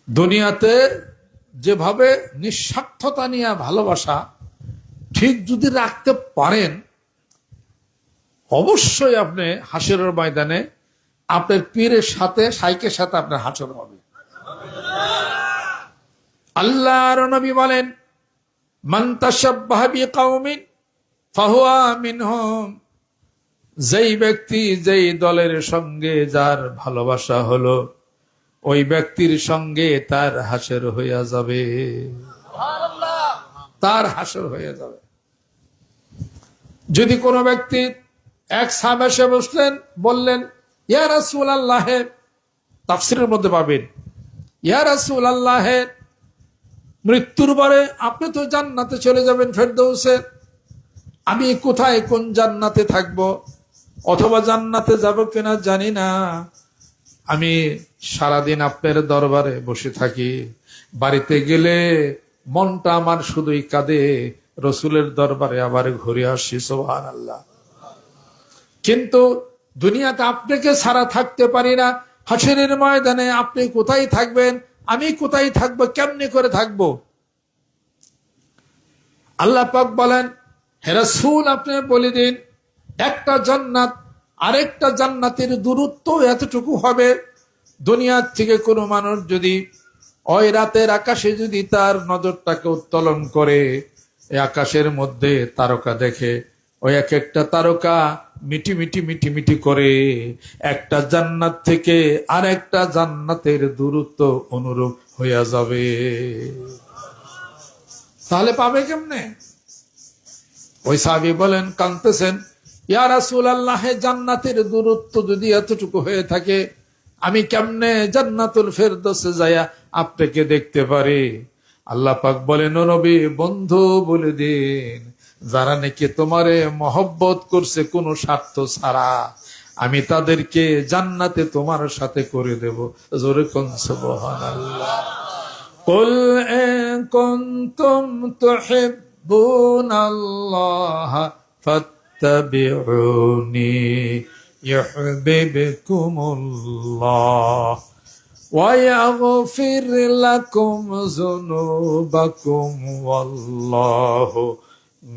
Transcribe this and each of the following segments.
দুনিয়াতে যেভাবে নিঃস্বার্থতা নিয়ে ভালোবাসা ঠিক যদি রাখতে পারেন, অবশ্যই আপনি হাসরের ময়দানে আপনার পীরের সাথে শাইখের সাথে আপনার হাসর হবে। আল্লাহর নবী বলেন, মান তাশাব্বাহা বিকাওমিন ফাহুয়া মিনহুম। যেই ব্যক্তি যেই দলের সঙ্গে যার ভালোবাসা হলো, ওই ব্যক্তির সঙ্গে তার হাসর হইয়া যাবে, তার হাসর হয়ে যাবে। যদি কোনো ব্যক্তি এক সাহাবা এসে বসলেন, বললেন, ইয়া রাসূলুল্লাহ, তাফসীরের মধ্যে পাবেন, ইয়া রাসূলুল্লাহ, মৃত্যুর পরে আপনি তো জান্নাতে চলে যাবেন ফেরদৌসে, আমি কোথায় কোন জান্নাতে থাকব, অথবা জান্নাতে যাব কিনা জানি না। আমি সারাদিন আপনার দরবারে বসে থাকি, বাড়িতে গেলে মনটা আমার শুধুই কাঁদে, রসুলের দরবারে আবার ঘুরে আসি, সুবহানাল্লাহ। কিন্তু দুনিয়াতে আপনাকে ছাড়া থাকতে পারি না, হাসরের ময়দানে আপনি কোথায় থাকবেন, আমি কোথায় থাকবো, কেমনে করে থাকবো? আল্লাহ পাক বলেন, হে রাসূল, আপনি বলে দিন, একটা জান্নাত আরেকটা জান্নাতের দূরত্ব এতটুকু হবে। দুনিয়ার থেকে কোনো মানুষ যদি ওই রাতের আকাশে যদি তার নজরটাকে উত্তোলন করে, এই আকাশের মধ্যে তারকা দেখে, ওই এক একটা তারকা মিটি মিটি মিটি মিটি করে একটা জান্নাত থেকে আর একটা জান্নাতের দূরত্ব অনুরূপ হইয়া যাবে। তাহলে পাবে কেমনে? ওই সাহাবী বলেন, কাঁদতেছেন, ইয়া রাসূলুল্লাহ, জান্নাতের দূরত্ব যদি এতটুকু হয়ে থাকে, আমি কেমনে জান্নাতুল ফেরদৌসে যায়া আপনাকে দেখতে পারি? আল্লাহ পাক বলেন, ও নবী, বন্ধু বলে দিন, যারা নাকি তোমারে মহব্বত করছে কোনো স্বার্থ ছাড়া, আমি তাদেরকে জান্নাতে তোমার সাথে করে দেব। জোরে কোন সুবহানাল্লাহ। কুল ইন কুনতুম তুহিব্বুনাল্লাহ ফাত্তাবিউনি ইউহিব্বুকুমুল্লাহ ওয়া ইয়াগফির লাকুম যুনুবাকুম ওয়াল্লাহু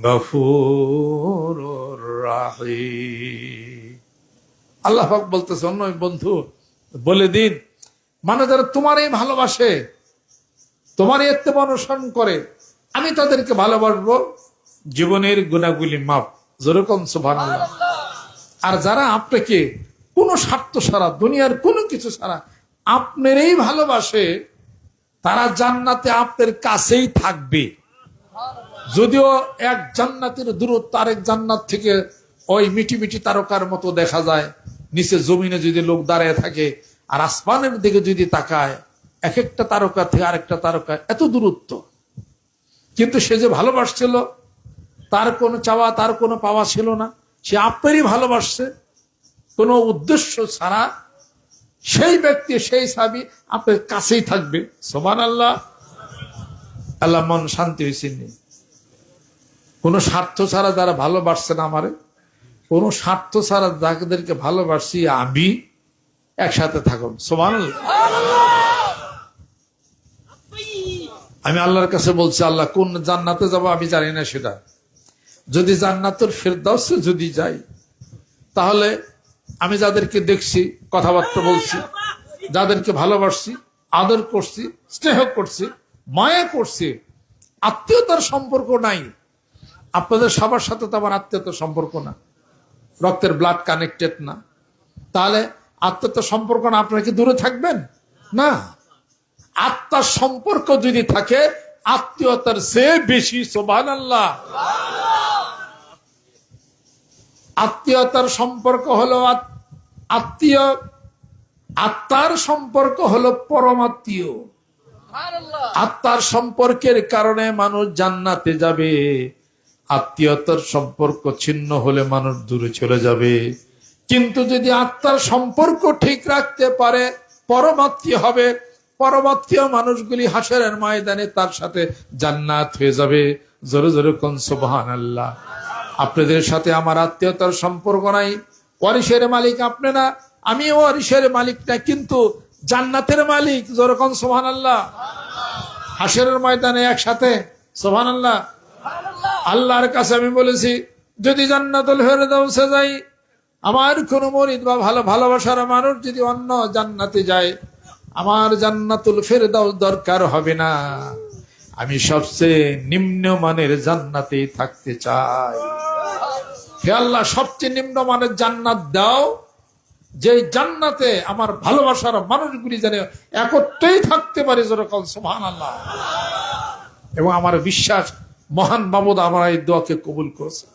গফুরুর রাহিম। আল্লাহ পাক বলতেছেন, নয় বন্ধু বলে দিন, মানে যারা তোমারই ভালোবাসে, তোমারই ইত্তেবা অনুসরণ করে, আমি তাদেরকে ভালোবাসবো, জীবনের গুনাহগুলি মাফ। যেরকম সুবহানাল্লাহ। আর যারা আপনাকে কোনো স্বার্থ ছাড়া, দুনিয়ার কোনো কিছু ছাড়া আপনারই ভালোবাসে, তারা জান্নাতে আপনার কাছেই থাকবে। যদিও এক জান্নাতের দূরত্ব আরেক জান্নাত থেকে ওই মিটি মিটি তারকার মতো দেখা যায়, নিচে জমিনে যদি লোক দাঁড়িয়ে থাকে আর আসমানের দিকে যদি তাকায়, এক একটা তারকা থেকে আরেকটা তারকা এত দূরত্ব, কিন্তু সে যে ভালোবাসছিল, তার কোনো চাওয়া, তার কোনো পাওয়া ছিল না, সে আপনারই ভালোবাসছে কোনো উদ্দেশ্য ছাড়া। সেই ব্যক্তি, সেই সাহাবী আপনার কাছেই থাকবে। সুবহানাল্লাহ। আল্লাহ, মন শান্তি হয়েছে। কোন স্বার্থ ছাড়া যারা ভালোবাসছে না আমারে, কোন স্বার্থ ছাড়া যাদেরকে ভালোবাসছি আমি, একসাথে থাকুন। সুবহানাল্লাহ। আমি আল্লাহর কাছে বলছি, আল্লাহ, কোন জান্নাতে যাব আমি জানি না, সেটা যদি জান্নাতুল ফেরদাউসে যদি যাই, তাহলে আমি যাদেরকে দেখছি, কথাবার্তা বলছি, যাদেরকে ভালোবাসছি, আদর করছি, স্নেহ করছি, মায়া করছি, আত্মীয়তার সম্পর্ক নাই, আপনাদের সবার সাথে তো আমার আত্মীয়তার সম্পর্ক না, রক্তের ব্লাড কানেক্টেড না, তাহলে আত্মীয়তার সম্পর্ক না, আপনারা কি দূরে থাকবেন? না। আত্মার সম্পর্ক যদি থাকে, আত্মীয়তার চেয়ে বেশি। সুবহানাল্লাহ। আত্মীয়তার সম্পর্ক হলো আত্মীয়, আত্মার সম্পর্ক হলো পরমাত্মীয়। আত্মার সম্পর্কের কারণে মানুষ জান্নাতে যাবে, আত্মীয়তার সম্পর্ক ছিন্ন হলে মানুষ দূরে চলে যাবে। কিন্তু যদি আত্মার সম্পর্ক ঠিক রাখতে পারে, পরমাত্মীয় হবে, পরমাত্মীয় মানুষগুলি হাসরের ময়দানে তার সাথে জান্নাত হয়ে যাবে। জোরে জোরে কোন সুবহানাল্লাহ। আপনাদের সাথে আমার আত্মীয়তার সম্পর্ক নাই, ওয়ারিশের মালিক আপনি না, আমি ওয়ারিশের মালিক না, কিন্তু জান্নাতের মালিক, যেরকম সুবহানাল্লাহ। হাসরের ময়দানে একসাথে সুবহানাল্লাহ। আল্লাহর কাছে আমি বলেছি, যদি জান্নাতুল ফেরদাউসে যাই, আমার কোন মুরিদ বা ভালোবাসার মানুষ যদি অন্য জান্নাতে যায়, আমার জান্নাতুল ফেরদাউস দরকার হবে না, আমি সবচেয়ে নিম্নমানের জান্নাতেই থাকতে চাই। হে আল্লাহ, সবচেয়ে নিম্নমানের জান্নাত দাও, যে জান্নাতে আমার ভালোবাসার মানুষগুলি যেন একত্রেই থাকতে পারে, যেরকম সুবহানাল্লাহ। এবং আমার বিশ্বাস, মহান মাবুদ আমার এই দোয়াকে কবুল করেছে।